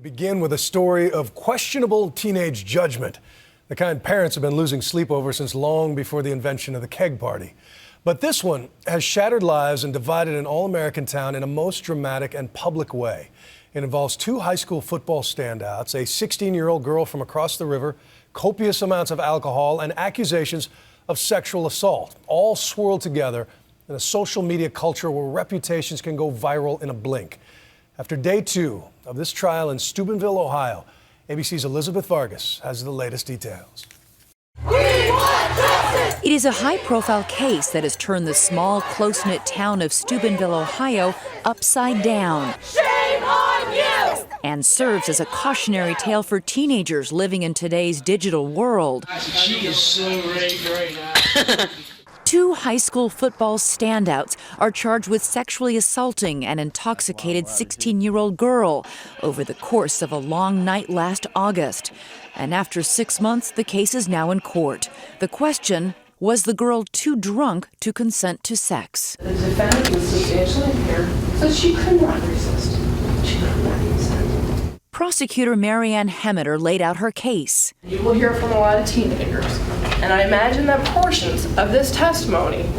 Begin with a story of questionable teenage judgment, the kind parents have been losing sleep over since long before the invention of the keg party. But this one has shattered lives and divided an all-American town in a most dramatic and public way. It involves two high school football standouts, a 16-year-old girl from across the river, copious amounts of alcohol, and accusations of sexual assault, all swirled together in a social media culture where reputations can go viral in a blink. After day two of this trial in Steubenville, Ohio, ABC's Elizabeth Vargas has the latest details. It is a high-profile case that has turned the small, close-knit town of Steubenville, Ohio, upside down. Shame on you! And serves as a cautionary tale for teenagers living in today's digital world. She is so raped right now. Two high school football standouts are charged with sexually assaulting an intoxicated 16-year-old girl over the course of a long night last August. And after 6 months, the case is now in court. The question, was the girl too drunk to consent to sex? The defendant was substantially impaired, so she could not resist. She could not consent. Prosecutor Marianne Hemmeter laid out her case. You will hear from a lot of teenagers, and I imagine that portions of this testimony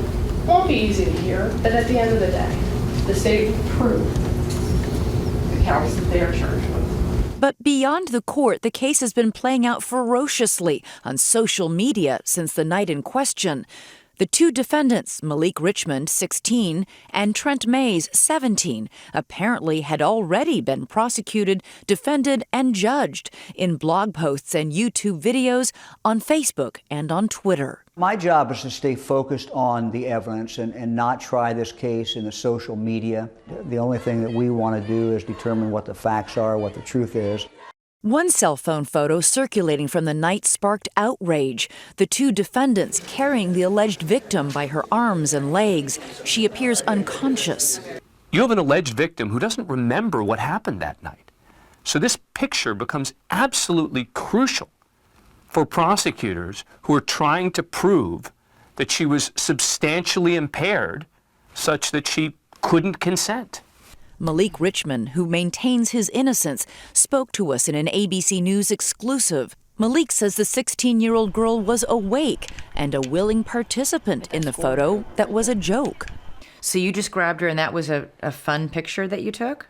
won't be easy to hear, but at the end of the day, the state will prove the counts that they are charged with. But beyond the court, the case has been playing out ferociously on social media since the night in question. The two defendants, Malik Richmond, 16, and Trent Mays, 17, apparently had already been prosecuted, defended, and judged in blog posts and YouTube videos, on Facebook and on Twitter. My job is to stay focused on the evidence and not try this case in the social media. The only thing that we want to do is determine what the facts are, what the truth is. One cell phone photo circulating from the night sparked outrage. The two defendants carrying the alleged victim by her arms and legs. She appears unconscious. You have an alleged victim who doesn't remember what happened that night. So this picture becomes absolutely crucial for prosecutors who are trying to prove that she was substantially impaired such that she couldn't consent. Malik Richmond, who maintains his innocence, spoke to us in an ABC News exclusive. Malik says the 16-year-old girl was awake and a willing participant in the photo that was a joke. So you just grabbed her and that was a fun picture that you took?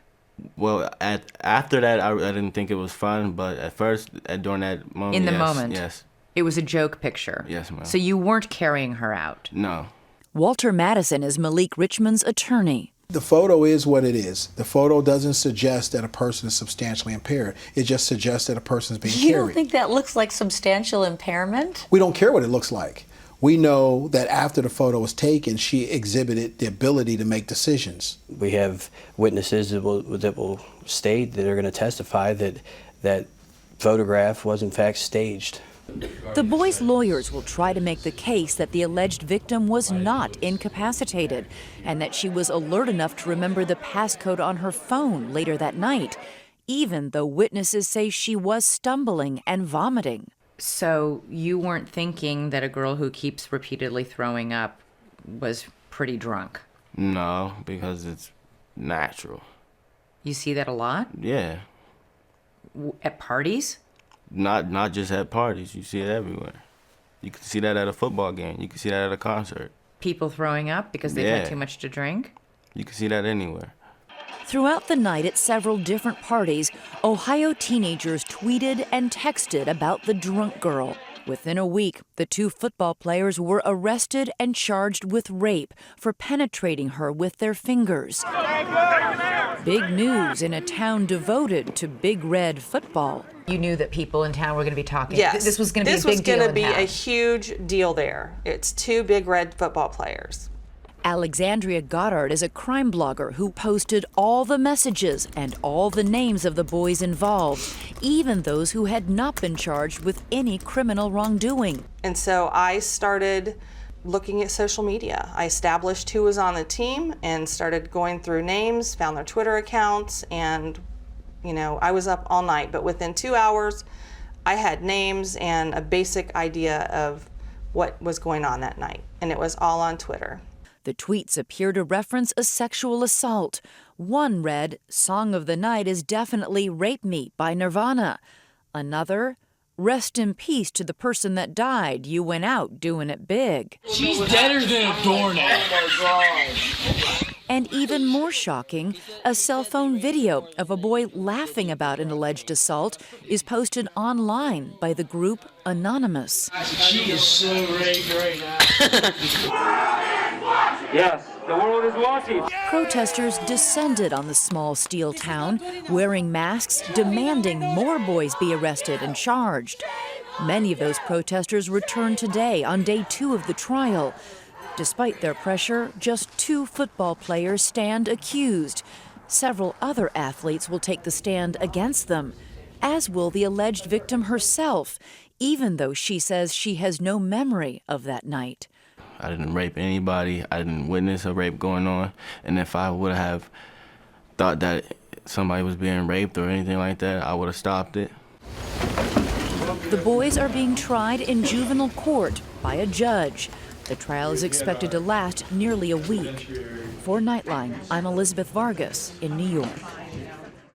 Well, after that, I didn't think it was fun, but at first, during that moment, in the yes, moment? Yes. It was a joke picture? Yes, ma'am. So you weren't carrying her out? No. Walter Madison is Malik Richmond's attorney. The photo is what it is. The photo doesn't suggest that a person is substantially impaired. It just suggests that a person is being carried. You don't think that looks like substantial impairment? We don't care what it looks like. We know that after the photo was taken, she exhibited the ability to make decisions. We have witnesses that will state that are going to testify that that photograph was in fact staged. The boy's lawyers will try to make the case that the alleged victim was not incapacitated and that she was alert enough to remember the passcode on her phone later that night, even though witnesses say she was stumbling and vomiting. So you weren't thinking that a girl who keeps repeatedly throwing up was pretty drunk? No, because it's natural. You see that a lot? Yeah. At parties? Not just at parties. You see it everywhere. You can see that at a football game. You can see that at a concert. People throwing up because they've had too much to drink? You can see that anywhere. Throughout the night at several different parties, Ohio teenagers tweeted and texted about the drunk girl. Within a week, the two football players were arrested and charged with rape for penetrating her with their fingers. Big news in a town devoted to Big Red football. You knew that people in town were going to be talking. Yes. This was going to be a big deal. This was going to be a huge deal there. It's two Big Red football players. Alexandria Goddard is a crime blogger who posted all the messages and all the names of the boys involved, even those who had not been charged with any criminal wrongdoing. And so I started looking at social media. I established who was on the team and started going through names, found their Twitter accounts, and I was up all night. But within 2 hours, I had names and a basic idea of what was going on that night. And it was all on Twitter. The tweets appear to reference a sexual assault. One read, "Song of the night is definitely Rape Me by Nirvana." Another, "Rest in peace to the person that died. You went out doing it big." She's deader than a doornail. Oh my God. And even more shocking, a cell phone video of a boy laughing about an alleged assault is posted online by the group Anonymous. She is so raped right now. Yes, the world is watching. Protesters descended on the small steel town, wearing masks, demanding more boys be arrested and charged. Many of those protesters returned today on day 2 of the trial. Despite their pressure, just 2 football players stand accused. Several other athletes will take the stand against them, as will the alleged victim herself, even though she says she has no memory of that night. I didn't rape anybody. I didn't witness a rape going on. And if I would have thought that somebody was being raped or anything like that, I would have stopped it. The boys are being tried in juvenile court by a judge. The trial is expected to last nearly a week. For Nightline, I'm Elizabeth Vargas in New York.